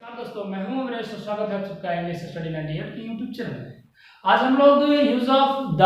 नमस्कार दोस्तों, मैं हूं अमरेश। स्वागत है आप सबका इंग्लिश स्टडी 98 के यूट्यूब चैनल में। आज हम लोग यूज ऑफ द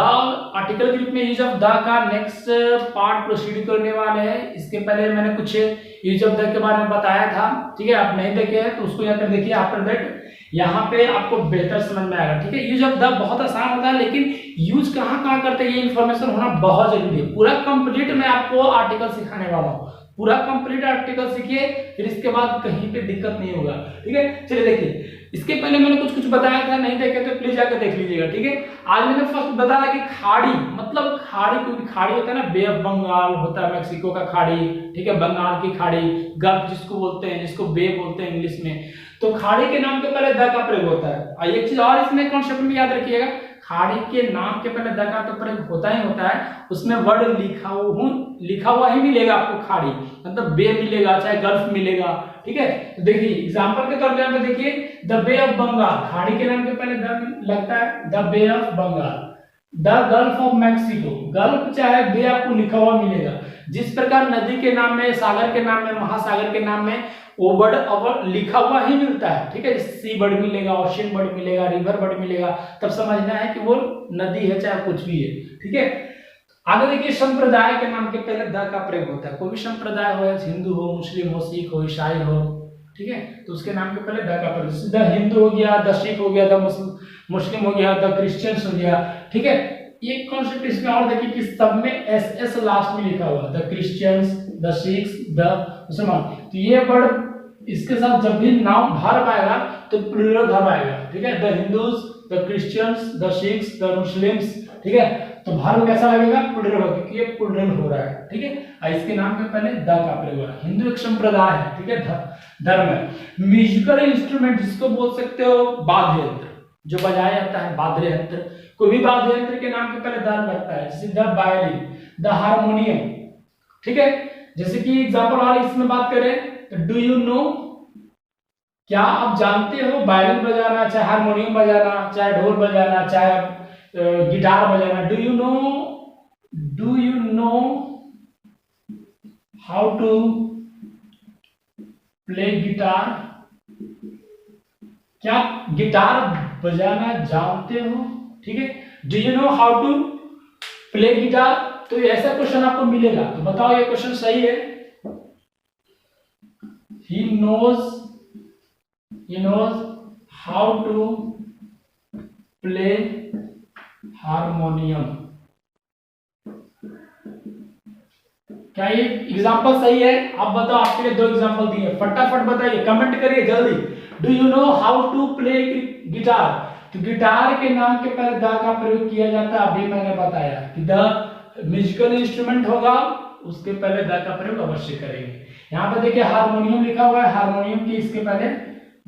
आर्टिकल के रूप में यूज ऑफ द का नेक्स्ट पार्ट प्रोसीड करने वाले हैं। इसके पहले मैंने कुछ यूज ऑफ द के बारे में बताया था, ठीक है। आप नहीं देखे हैं तो उसको जाकर देखिए। आफ्टर दैट यहाँ पे आपको बेहतर समझ में आएगा, ठीक है। यूज ऑफ द बहुत आसान होता है, लेकिन यूज कहाँ कहाँ करते हैं ये इन्फॉर्मेशन होना बहुत जरूरी है। पूरा कंप्लीट मैं आपको आर्टिकल सिखाने वाला हूँ। पूरा कंप्लीट आर्टिकल सीखिए, फिर इसके बाद कहीं पे दिक्कत नहीं होगा, ठीक है। चलिए देखिए, इसके पहले मैंने कुछ बताया था, नहीं देखे तो प्लीज जाकर देख लीजिएगा, ठीक है। आज मैंने फर्स्ट बताया कि खाड़ी मतलब खाड़ी, क्योंकि खाड़ी होता है ना, बे ऑफ बंगाल होता है, मैक्सिको का खाड़ी, ठीक है, बंगाल की खाड़ी, गल्फ जिसको बोलते हैं, जिसको बे बोलते हैं इंग्लिश में। तो खाड़ी के नाम के पहले द का प्रयोग होता है। एक चीज और इसमें कॉन्सेप्ट में याद रखिएगा, खाड़ी के नाम के पहले द का तो प्रयोग होता ही होता है, उसमें वर्ड लिखा हुआ ही मिलेगा आपको। खाड़ी मतलब बे मिलेगा, चाहे गल्फ मिलेगा, ठीक है। तो देखिए एग्जांपल के तौर पे यहाँ पे देखिए, द बे ऑफ बंगाल, खाड़ी के नाम के पहले द लगता है, the bay of Bengal. The gulf of Mexico, gulf चाहे बे आपको लिखा हुआ मिलेगा। जिस प्रकार नदी के नाम में, सागर के नाम में, महासागर के नाम में वो वर्ड अब लिखा हुआ ही मिलता है, ठीक है। सी वर्ड मिलेगा, ओशियन वर्ड मिलेगा, रिवर वर्ड मिलेगा, तब समझना है कि वो नदी है चाहे कुछ भी है, ठीक है। आगे देखिए, संप्रदाय के नाम के पहले द का प्रयोग होता है। कोई भी संप्रदाय हो, हिंदू हो, मुस्लिम हो, सिख हो, ईसाई हो, ठीक है, तो उसके नाम के पहले द का प्रयोग। द हिंदू हो गया, द सिख हो गया, द मुस्लिम हो गया, द क्रिश्चियंस हो गया, ठीक है। एक कॉन्सेप्ट इसमें और देखिए कि सब में एस एस लास्ट में लिखा हुआ, the Christians, the Sikhs, the मुसलमान। तो ये वर्ड इसके साथ जब भी नाउन वर्ब आएगा तो प्लूरल वर्ब आएगा, ठीक है। The Hindus, the Christians, the Sikhs, the Muslims, ठीक है। तो वर्ब कैसा लगेगा? प्लूरल होगा, क्योंकि ये प्लूरल हो रहा है, ठीक है। और इसके नाम के पहले द का प्रयोग है। हिंदू एक संप्रदाय है, ठीक है, धर्म है। म्यूजिकल इंस्ट्रूमेंट जिसको बोल सकते हो वाद्य यंत्र, जो बजाया जाता है, वाद्य यंत्र। कोई भी वाद्य यंत्र के नाम के पहले द लगता है, जैसे द वायलिन, द हारमोनियम, ठीक है। जैसे कि एग्जांपल और इसमें बात करें तो डू यू नो, क्या आप जानते हो वायलिन बजाना, चाहे हारमोनियम बजाना, चाहे ढोल बजाना, चाहे गिटार बजाना। Do you know how to play guitar, क्या गिटार बजाना जानते हो, ठीक है। Do you know how to play guitar, तो ऐसा क्वेश्चन आपको मिलेगा, तो बताओ ये क्वेश्चन सही है। He knows how to play harmonium। क्या ये एग्जांपल सही है? आप बताओ, आपके लिए दो एग्जांपल दिए, फटाफट बताइए, कमेंट करिए जल्दी। Do you know how to play guitar, तो गिटार के नाम के पहले द का प्रयोग किया जाता है। अभी मैंने बताया कि द म्यूजिकल इंस्ट्रूमेंट होगा, उसके पहले द का प्रयोग अवश्य करेंगे। यहाँ पे देखिए हारमोनियम लिखा हुआ है, हारमोनियम की इसके पहले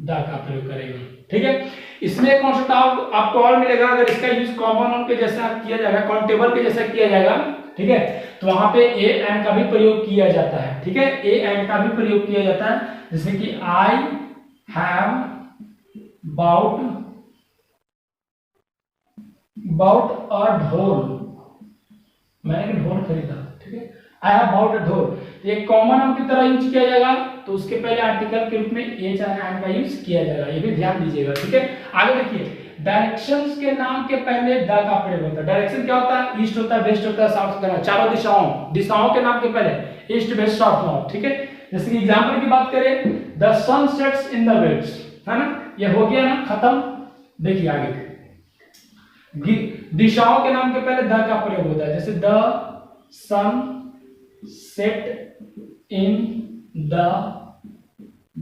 द का प्रयोग करेंगे, ठीक है। इसमें एक कॉन्सेप्ट आपको और मिलेगा, अगर इसका यूज कॉमन नाउन के जैसा किया जाएगा, काउंटेबल के जैसा किया जाएगा, ठीक है, तो वहां पे ए एंड का भी प्रयोग किया जाता है, ठीक है। ए एंड का भी प्रयोग किया जाता है, जैसे कि आई हैव बाउट अ ढोल, मैंने ढोल खरीदा, ठीक है। आई हैव बाउट अ ढोल, ये कॉमन नाउन की तरह यूज किया जाएगा, तो उसके पहले आर्टिकल के रूप में ए चाहे एंड का यूज किया जाएगा, ये भी ध्यान दीजिएगा, ठीक है। आगे देखिए, डायरेक्शंस के नाम के पहले द का प्रयोग होता है। डायरेक्शन क्या होता है? ईस्ट होता है, वेस्ट होता है, साउथ होता है, चारों दिशाओं के नाम के पहले ईस्ट, वेस्ट, साउथ, नॉर्थ, ठीक है। जैसे कि एग्जांपल की बात करें, the sun sets in the west, है ना, ये हो गया ना खत्म। देखिए आगे दिशाओं के नाम के पहले द का प्रयोग होता है, जैसे the sun set in the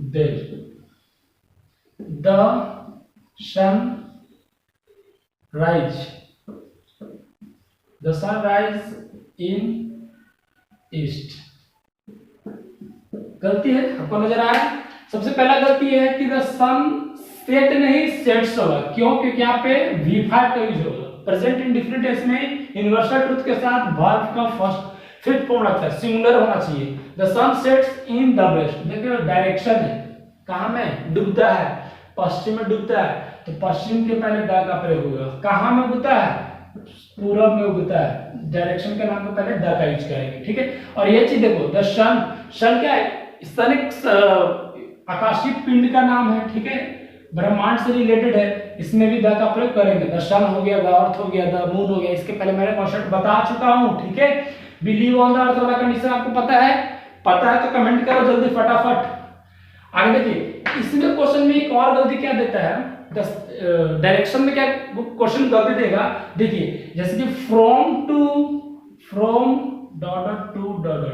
west, the sun rise in east. गलती है, आपको नजर आ रहा है। सबसे पहला गलती है कि द सन सेट नहीं सेट्स होगा, क्यों? क्योंकि यहाँ पे V5 का यूज होगा। प्रेजेंट इंडिफिनिट टेंस में यूनिवर्सल ट्रुथ के साथ वर्ब का फिफ्थ फॉर्म लगता है, सिंगुलर होना चाहिए। The sun sets in the west, देखिए डायरेक्शन है, कहां में डूबता है? पश्चिम में डूबता है, तो पश्चिम के पहले द का प्रयोग होगा। कहां में उगता है? पूरब में उगता है, डायरेक्शन के नाम के पहले द का यूज करेंगे, ठीक है। और ये चीज देखो, द सन क्या है? सन एक आकाशीय पिंड का नाम है, ठीक है, ब्रह्मांड से रिलेटेड है, इसमें भी द का प्रयोग करेंगे। द सन हो गया, द अर्थ हो गया, द मून हो गया। इसके पहले मैंने कॉन्सेप्ट बता चुका हूं, ठीक है। बिलीव ऑन द अर्थ वाला कंडीशन आपको पता है? पता है तो कमेंट करो जल्दी फटाफट। आगे देखिए, इसमें क्वेश्चन में एक और गलती क्या देता है, डायरेक्शन में क्या क्वेश्चन गलती देगा, देखिए जैसे कि from dot to dot,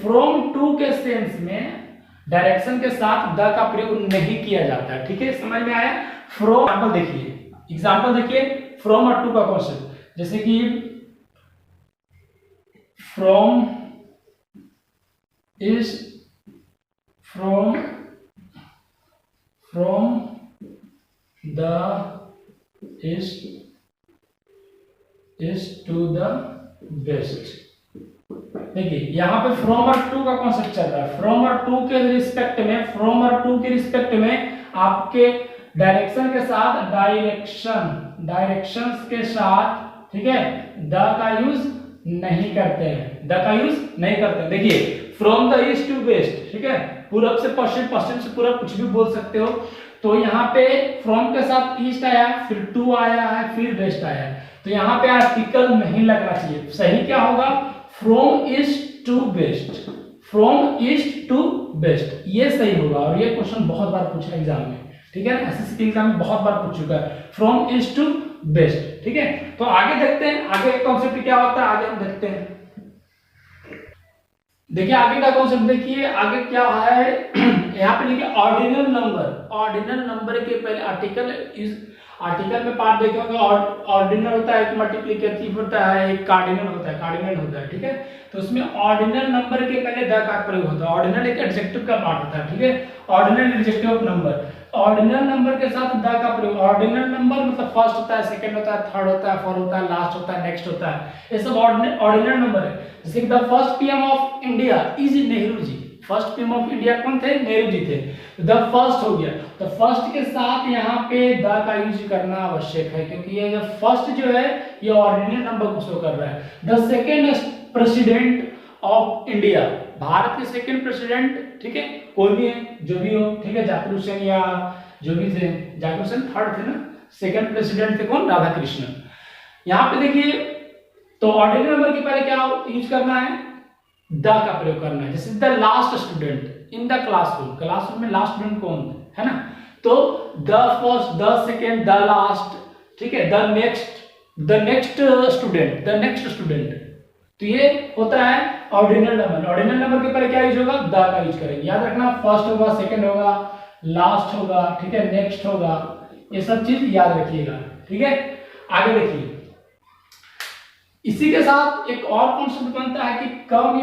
from to के सेंस में डायरेक्शन के साथ द का प्रयोग नहीं किया जाता है, ठीक है, समझ में आया? फ्रॉम एग्जांपल देखिए फ्रॉम और टू का क्वेश्चन, जैसे कि from the east to the west. देखिए यहाँ पे फ्रॉम और टू का कॉन्सेप्ट चल रहा है। फ्रॉम और टू के रिस्पेक्ट में आपके डायरेक्शन के साथ डायरेक्शंस के साथ, ठीक है, द का यूज नहीं करते हैं, देखिए from the east to west, ठीक है, पूरब से पश्चिम, पश्चिम से पूरब, कुछ भी बोल सकते हो। तो यहाँ पे फ्रॉम के साथ ईस्ट आया, फिर टू आया है, फिर वेस्ट आया है, तो यहाँ पे आर्टिकल नहीं लगना चाहिए। सही क्या होगा? फ्रॉम ईस्ट टू वेस्ट, ये सही होगा। और ये क्वेश्चन बहुत बार पूछा एग्जाम में, ठीक है, एसएससी के एग्जाम में बहुत बार पूछ चुका है, फ्रॉम ईस्ट टू वेस्ट, ठीक है। तो आगे देखते हैं आगे कॉन्सेप्ट क्या होता है, आगे हम देखते हैं। देखिए आगे का कॉन्सेप्ट देखिए, आगे क्या है यहाँ पे लिखिए ऑर्डिनल नंबर के पहले आर्टिकल में पार्ट देखे होंगे। ऑर्डिनल होता है, एक मल्टीप्लिकेटिव होता है, एक कार्डिनल होता है, ठीक है। तो उसमें ऑर्डिनल नंबर के पहले द का प्रयोग होता है। ऑर्डिनल एक एडजेक्टिव का पार्ट होता है, ठीक है, ordinal adjective of number. Ordinal number के साथ द का प्रयोग, ऑर्डिनल नंबर मतलब फर्स्ट होता है, सेकंड होता है, थर्ड होता है, फोर्थ होता है, लास्ट होता है, नेक्स्ट होता है, ये सब ऑर्डिनल नंबर है। जैसे the first PM of India is Nehru ji. First PM of India कौन थे? नेहरू जी थे। द फर्स्ट हो गया, तो फर्स्ट के साथ यहाँ पे द का यूज करना आवश्यक है, क्योंकि ये जो फर्स्ट जो है ये ऑर्डिनल नंबर को शो कर रहा है। The second president of India, Bharat के सेकेंड प्रेसिडेंट, ठीक है, कोई भी है, जो भी हो, ठीक है, जाकिर हुसैन या जो भी थे, जाकिर हुसैन थर्ड थे ना, सेकेंड प्रेसिडेंट थे कौन? राधा कृष्णन। यहाँ पे देखिए, तो ऑर्डिनल नंबर के पहले क्या यूज करना है? द का प्रयोग करना है। जैसे the last student in the classroom में लास्ट स्टूडेंट कौन है ना, तो the first, the second, the last, ठीक है, द नेक्स्ट स्टूडेंट, तो ये होता है ऑर्डिनल नंबर। ऑर्डिनल नंबर के पहले क्या यूज होगा? द का यूज करेंगे। याद रखना, फर्स्ट होगा, सेकेंड होगा, लास्ट होगा, ठीक है, नेक्स्ट होगा, ये सब चीज याद रखिएगा, ठीक है। आगे देखिए, इसी के साथ एक और कॉन्सेप्ट बनता है कि कम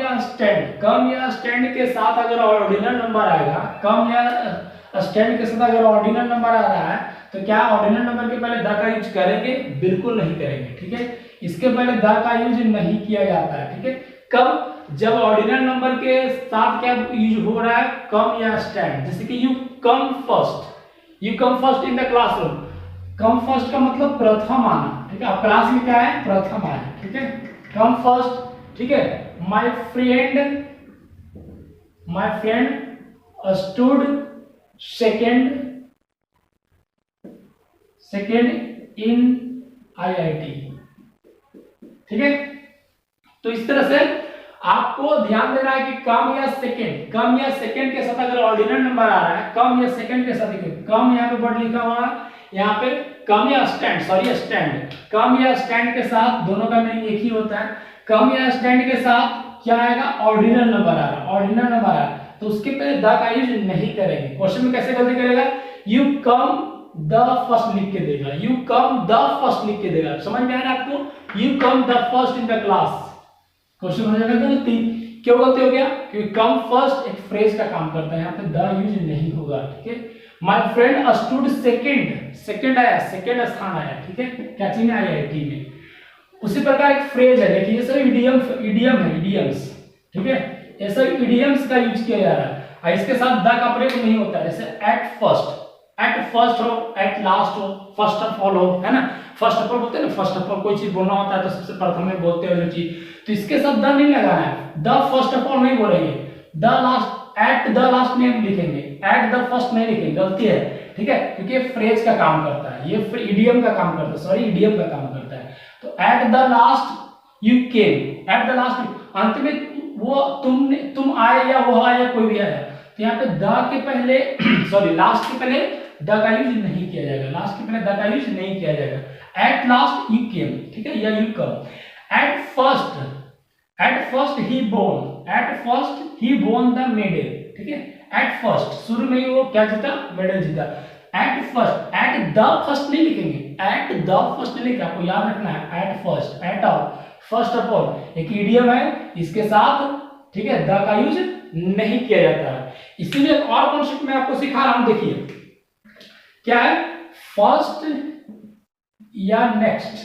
या स्टैंड के साथ अगर ऑर्डिनल नंबर आएगा, कम या स्टैंड के साथ अगर ऑर्डिनल नंबर आ रहा है, तो क्या ऑर्डिनल नंबर के पहले द का यूज करेंगे? बिल्कुल नहीं करेंगे, ठीक है, इसके पहले द का यूज नहीं किया जाता है, ठीक है। कब? जब ऑर्डिनल नंबर के साथ क्या यूज हो रहा है? कम या स्टैंड। जैसे कि you come first in the classroom. Come first का मतलब प्रथम आना, ठीक है, अब क्लास में क्या है? प्रथम आया, ठीक है, कम फर्स्ट, ठीक है। My friend stood second in IIT, ठीक है। तो इस तरह से आपको ध्यान देना है कि कम या सेकेंड के साथ अगर ऑर्डिनल नंबर आ रहा है, कम या सेकेंड के साथ, कम यहाँ पे वर्ड लिखा हुआ है, यहाँ पे कम या स्टैंड, कम या स्टैंड के साथ, दोनों का मीनिंग एक ही होता है। कम या स्टैंड के साथ क्या आएगा? ऑर्डिनल नंबर आ रहा है, तो उसके पहले द का यूज नहीं करेंगे। क्वेश्चन में कैसे गलती करेगा? यू कम द फर्स्ट लिख के देगा, समझ में आ रहा है आपको? You come the first in the class, question हो जाएगा गलती। क्यों गलती हो गया? क्योंकि कम फर्स्ट एक फ्रेज का काम करता है, यहाँ पे द यूज नहीं होगा, ठीक है। माय फ्रेंड स्टूड सेकेंड आया, सेकेंड स्थान आया, ठीक है, क्या चीज में? IIT में। उसी प्रकार एक फ्रेज है, देखिए ये सब इडियम्स, ठीक है, ये सब इडियम्स का यूज किया जा रहा है, इसके साथ द का प्रयोग नहीं होता है। जैसे एट फर्स्ट हो, एट लास्ट हो, फर्स्ट ऑफ ऑल हो, है ना, फर्स्ट ऑफ ऑल बोलते हैं ना, फर्स्ट ऑफ ऑल कोई चीज बोलना होता है तो सबसे प्रथम में बोलते हो जो चीज, तो इसके साथ द नहीं लगाना है, द फर्स्ट ऑफ ऑल नहीं बोलेंगे, the last at the last में हम लिखेंगे, एट द फर्स्ट नहीं लिखेंगे, गलती है, ठीक है, क्योंकि ये फ्रेज का काम करता है, ये इडियम का काम करता है, सॉरी इडियम का काम करता है। तो at the last you came, at the last अंत में वो तुम आए या वो आए या कोई भी आया, तो यहाँ पे द के पहले सॉरी लास्ट के पहले द का यूज नहीं किया जाएगा, लास्ट के पहले द का यूज नहीं किया जाएगा। एट लास्ट यू केम, ठीक है, या you come. At first he born, at first he born the medal, ठीक है, एट फर्स्ट शुरू में ही वो क्या जीता, मेडल जीता। Eight first, at the first नहीं लिखेंगे, एट द फर्स्ट नहीं लिखा, आपको याद रखना है, at first, at of, first of all एक इडियम है, इसके साथ, ठीक है, द का यूज नहीं किया जाता है। इसीलिए एक और कॉन्सेप्ट मैं आपको सिखा रहा हूं, देखिए क्या है, फर्स्ट या नेक्स्ट,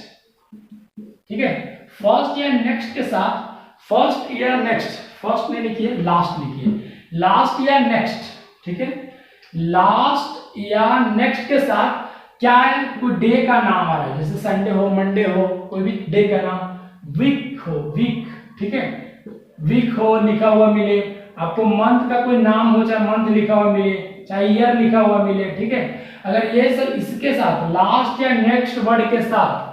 ठीक है, फर्स्ट या नेक्स्ट के साथ, फर्स्ट या नेक्स्ट, फर्स्ट नहीं लिखिए, लास्ट लिखिए, लास्ट या नेक्स्ट, ठीक है, लास्ट या नेक्स्ट के साथ क्या है, कोई डे का नाम आ रहा है, जैसे संडे हो, मंडे हो, कोई भी डे का नाम, वीक हो, वीक, ठीक है, वीक हो लिखा हुआ मिले आपको, मंथ का कोई नाम हो, चाहे मंथ लिखा हुआ मिले, चाहे ईयर लिखा हुआ मिले, ठीक है, अगर ये सब इसके साथ लास्ट या नेक्स्ट वर्ड के साथ,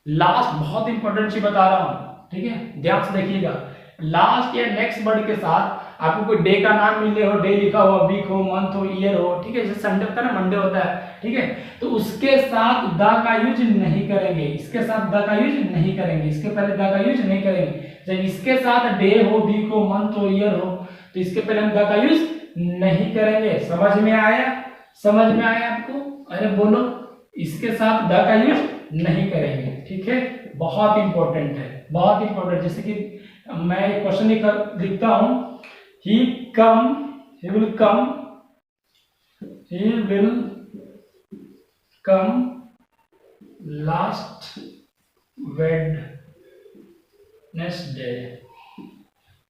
लास्ट बहुत इंपॉर्टेंट चीज बता रहा हूं, ठीक है, ध्यान से देखिएगा, लास्ट या नेक्स्ट वर्ड के साथ आपको कोई डे का नाम मिले हो, डे लिखा हुआ, वीक हो, मंथ हो, ईयर हो, ठीक है, जैसे संडे होता है ना, मंडे होता है, ठीक है, तो उसके साथ द का यूज नहीं करेंगे, इसके साथ द का यूज नहीं करेंगे, इसके पहले द का यूज नहीं करेंगे। जब इसके साथ डे हो, वीक हो, मंथ हो, ईयर हो, तो इसके पहले हम द का यूज नहीं करेंगे। समझ में आया, समझ में आया आपको? अरे बोलो, इसके साथ द का यूज नहीं करेंगे, ठीक है, बहुत इंपॉर्टेंट है, बहुत इंपॉर्टेंट। जैसे कि मैं एक क्वेश्चन लिखता हूं, he will come last Wednesday,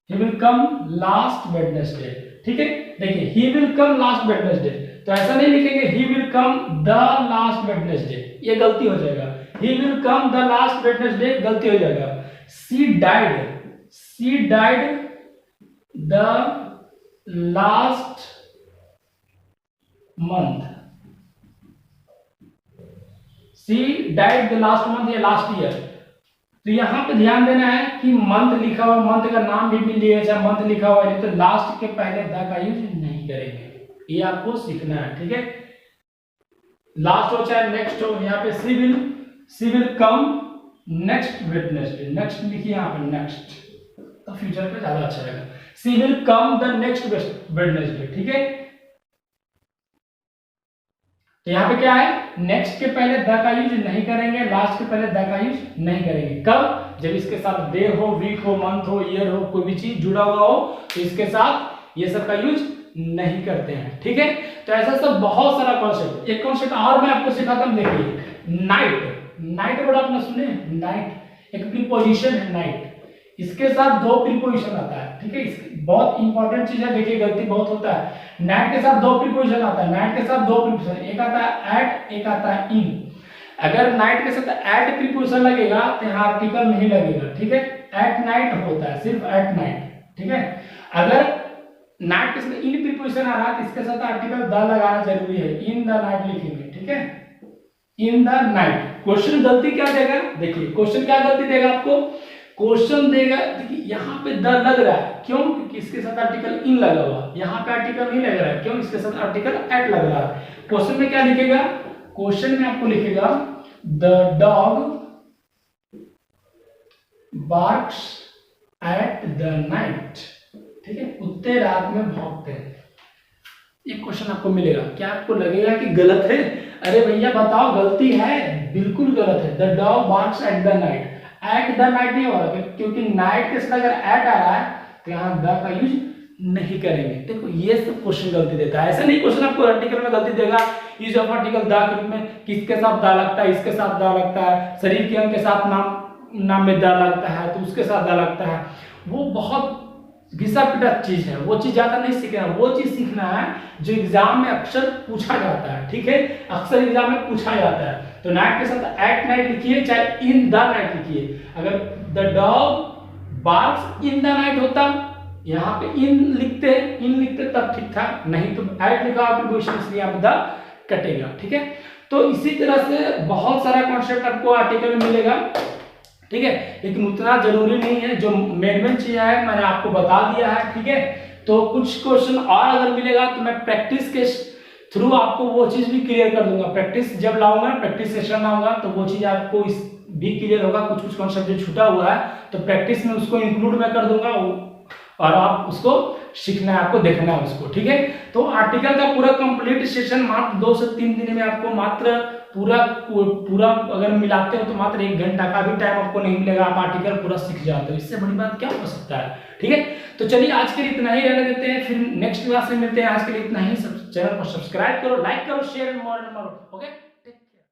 he will come last Wednesday, ठीक है, देखिए he will come last Wednesday, तो ऐसा नहीं लिखेंगे he will come the last Wednesday, ये गलती हो जाएगा, he will come the last Wednesday गलती हो जाएगा। she died the last month, she died the last month या लास्ट ईयर, तो यहां पे ध्यान देना है कि मंथ लिखा हुआ, मंथ का नाम भी मिल लिया, चाहे मंथ लिखा हुआ है, तो लास्ट के पहले द का यूज नहीं करेंगे, ये आपको सीखना है, ठीक है, लास्ट हो चाहे नेक्स्ट हो। यहाँ पे C will come next Wednesday, next लिखिए यहाँ पे नेक्स्ट, तो फ्यूचर पे ज्यादा अच्छा रहेगा, C will come the next Wednesday, ठीक है। तो यहाँ पे क्या है, नेक्स्ट के पहले द का यूज नहीं करेंगे, लास्ट के पहले द का यूज नहीं करेंगे। कब? जब इसके साथ डे हो, वीक हो, मंथ हो, ईयर हो, कोई भी चीज जुड़ा हुआ हो, तो इसके साथ ये सब का यूज नहीं करते हैं, ठीक है। तो ऐसा सब बहुत सारा कॉन्सेप्ट, एक कॉन्सेप्ट और मैं आपको सिखाता हूं, देखिए नाइट, नाइट वर्ड आपने सुने, नाइट एक प्रीपोजिशन है, नाइट, इसके साथ दो प्रीपोजिशन आता है, ठीक है, बहुत इंपॉर्टेंट चीज है, देखिए गलती बहुत होता है, नाइट के साथ दो प्रीपोजिशन आता है, नाइट के साथ दो प्रीपोजिशन, एक आता है एट, एक आता है इन। अगर नाइट के साथ एट प्रीपोजिशन लगेगा तो यहाँ आर्टिकल नहीं लगेगा, ठीक है, एट नाइट होता है, सिर्फ एट नाइट, ठीक है। अगर नाइट के साथ इन प्रीपोजिशन आ रहा है तो इसके साथ आर्टिकल द लगाना जरूरी है, इन द नाइट लिखेंगे, ठीक है, इन द नाइट। क्वेश्चन गलती क्या देगा, देखिए क्वेश्चन क्या गलती देगा आपको, क्वेश्चन देगा, देखिए यहाँ पे द लग रहा है, क्यों? क्योंकि इसके साथ आर्टिकल इन लगा हुआ, यहाँ पे आर्टिकल नहीं लग रहा है, क्यों? इसके साथ आर्टिकल एट लग रहा है। क्वेश्चन में क्या लिखेगा, क्वेश्चन में आपको लिखेगा the dog barks at the night, ठीक है, कुत्ते रात में भौंकते हैं। ये क्वेश्चन आपको मिलेगा, क्या आपको लगेगा कि गलत है? अरे भैया बताओ, गलती है, बिल्कुल गलत है। The dog barks at the night, at the night नहीं होगा, क्योंकि नाइट के साथ अगर एट आ रहा है तो यहाँ द का यूज नहीं करेंगे। देखो ये सब क्वेश्चन गलती देता है, ऐसा नहीं क्वेश्चन आपको आर्टिकल में गलती देगा, यूज ऑफ आर्टिकल द के रूप में किसके साथ द लगता है, इसके साथ द लगता है, शरीर के अंग के साथ नाम में द लगता है तो उसके साथ द लगता है, वो बहुत घिसा पिटा चीज है, वो चीज ज्यादा नहीं सीखना, वो चीज सीखना है जो एग्जाम में अक्सर पूछा जाता है, ठीक है, अक्सर एग्जाम में पूछा जाता है। तो नाइट के साथ एट नाइट लिखिए, चाहे इन द नाइट लिखिए। अगर the dog barks in the night होता यहाँ पे इन लिखते तब ठीक था, नहीं तो ऐड लिखा प्रीपोजिशन इसलिए यहाँ पे द कटेगा। ठीक है, तो इसी तरह से बहुत सारा कॉन्सेप्ट आपको आर्टिकल में मिलेगा। ठीक है, लेकिन उतना जरूरी नहीं है, जो मेन चीज है मैंने आपको बता दिया है। ठीक है, तो कुछ क्वेश्चन और अगर मिलेगा तो मैं प्रैक्टिस के थ्रू आपको वो चीज भी क्लियर कर दूंगा। प्रैक्टिस जब लाऊंगा, प्रैक्टिस सेशन लाऊंगा, तो वो चीज आपको इस भी क्लियर होगा। कुछ कॉन्सेप्ट जो छूटा हुआ है तो प्रैक्टिस में उसको इंक्लूड मैं कर दूंगा और आप उसको सीखना है, आपको देखना है उसको। ठीक है, तो आर्टिकल का पूरा कंप्लीट सेशन मात्र 2 से 3 दिन में आपको मात्र पूरा अगर मिलाते हो तो मात्र 1 घंटा का भी टाइम आपको नहीं मिलेगा, आप आर्टिकल पूरा सीख जाते हो। इससे बड़ी बात क्या हो सकता है। ठीक है, तो चलिए आज के लिए इतना ही रहने देते हैं, फिर नेक्स्ट क्लास में मिलते हैं। आज के लिए इतना ही। चैनल को सब्सक्राइब करो, लाइक करो, share more and more. Okay.